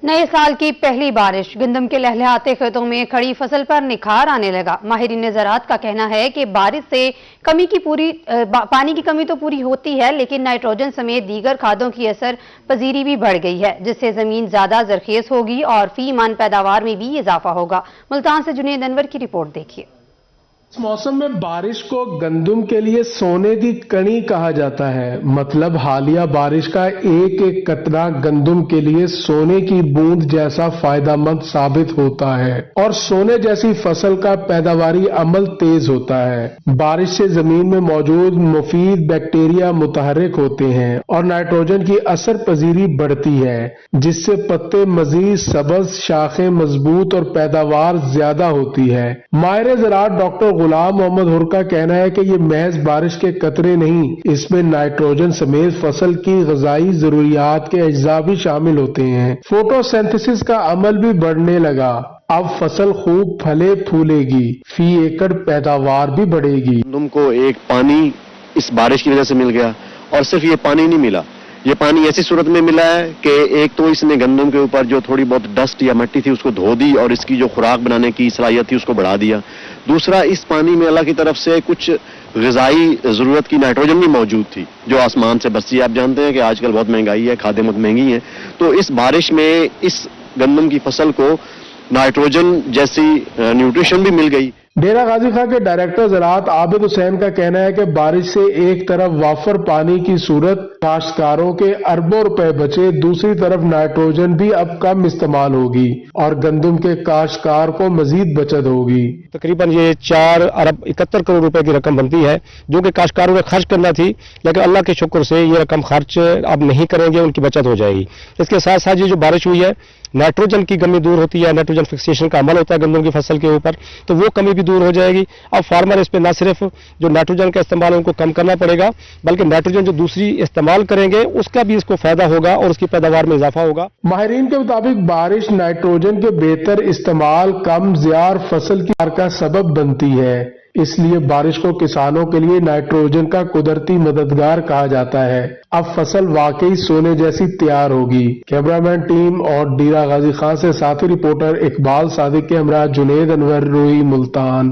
نئے سال کی پہلی بارش گندم کے لہلہاتے کھیتوں میں کھڑی فصل پر نکھار آنے لگا۔ ماہرین زراعت کا کہنا ہے کہ بارش سے پانی کی کمی تو پوری ہوتی ہے، لیکن نائٹروجن سمیت دیگر کھادوں کی اثر پذیری بھی بڑھ گئی ہے، جس سے زمین زیادہ زرخیز ہوگی اور فی من پیداوار میں بھی اضافہ ہوگا۔ ملتان سے جنید انور کی رپورٹ دیکھیے۔ اس موسم میں بارش کو گندم کے لیے سونے کی کڑی کہا جاتا ہے۔ مطلب حالیہ بارش کا ایک ایک قطرہ گندم کے لیے سونے کی بوند جیسا فائدہ مند ثابت ہوتا ہے اور سونے جیسی فصل کا پیداواری عمل تیز ہوتا ہے۔ بارش سے زمین میں موجود مفید بیکٹیریا متحرک ہوتے ہیں اور نائٹروجن کی اثر پذیری بڑھتی ہے، جس سے پتے مزید سبز، شاخیں مضبوط اور پیداوار زیادہ ہوتی ہے۔ ماہر زراعت ڈاکٹر غلام محمد ہر کا کہنا ہے کہ یہ محض بارش کے قطرے نہیں، اس میں نائٹروجن سمیت فصل کی غذائی ضروریات کے اجزاء بھی شامل ہوتے ہیں۔ فوٹو سینتھسس کا عمل بھی بڑھنے لگا۔ اب فصل خوب پھلے پھولے گی، فی ایکڑ پیداوار بھی بڑھے گی۔ گندم کو ایک پانی اس بارش کی وجہ سے مل گیا، اور صرف یہ پانی نہیں ملا، یہ پانی ایسی صورت میں ملا ہے کہ ایک تو اس نے گندم کے اوپر جو تھوڑی بہت ڈسٹ یا مٹی تھی اس کو دھو دی اور اس کی جو خوراک بنانے کی صلاحیت تھی اس کو بڑھا دیا۔ دوسرا، اس پانی میں اللہ کی طرف سے کچھ غذائی ضرورت کی نائٹروجن بھی موجود تھی جو آسمان سے برسی۔ آپ جانتے ہیں کہ آج کل بہت مہنگائی ہے، کھادیں بہت مہنگی ہیں، تو اس بارش میں اس گندم کی فصل کو نائٹروجن جیسی نیوٹریشن بھی مل گئی۔ ڈیرہ غازی خان کے ڈائریکٹر زراعت عابد حسین کا کہنا ہے کہ بارش سے ایک طرف وافر پانی کی صورت کاشتکاروں کے اربوں روپے بچے، دوسری طرف نائٹروجن بھی اب کم استعمال ہوگی اور گندم کے کاشتکار کو مزید بچت ہوگی۔ تقریباً یہ 4.71 ارب روپے کی رقم بنتی ہے جو کہ کاشتکاروں نے خرچ کرنا تھی، لیکن اللہ کے شکر سے یہ رقم خرچ اب نہیں کریں گے، ان کی بچت ہو جائے گی۔ اس کے ساتھ ساتھ یہ جو بارش ہوئی ہے، نائٹروجن کی کمی دور ہوتی ہے، نائٹروجن فکسیشن کا عمل ہوتا ہے گندم کی فصل کے اوپر، تو وہ کمی بھی دور ہو جائے گی۔ اب فارمر اس پہ نہ صرف جو نائٹروجن کا استعمال ان کو کم کرنا پڑے گا، بلکہ نائٹروجن جو دوسری استعمال کریں گے اس کا بھی اس کو فائدہ ہوگا اور اس کی پیداوار میں اضافہ ہوگا۔ ماہرین کے مطابق بارش نائٹروجن کے بہتر استعمال کم زیار فصل کی کا سبب بنتی ہے، اس لیے بارش کو کسانوں کے لیے نائٹروجن کا قدرتی مددگار کہا جاتا ہے۔ اب فصل واقعی سونے جیسی تیار ہوگی۔ کیمرامین ٹیم اور ڈیرہ غازی خان سے ساتھی رپورٹر اقبال صادق کے ہمراہ جنید انور، روئی، ملتان۔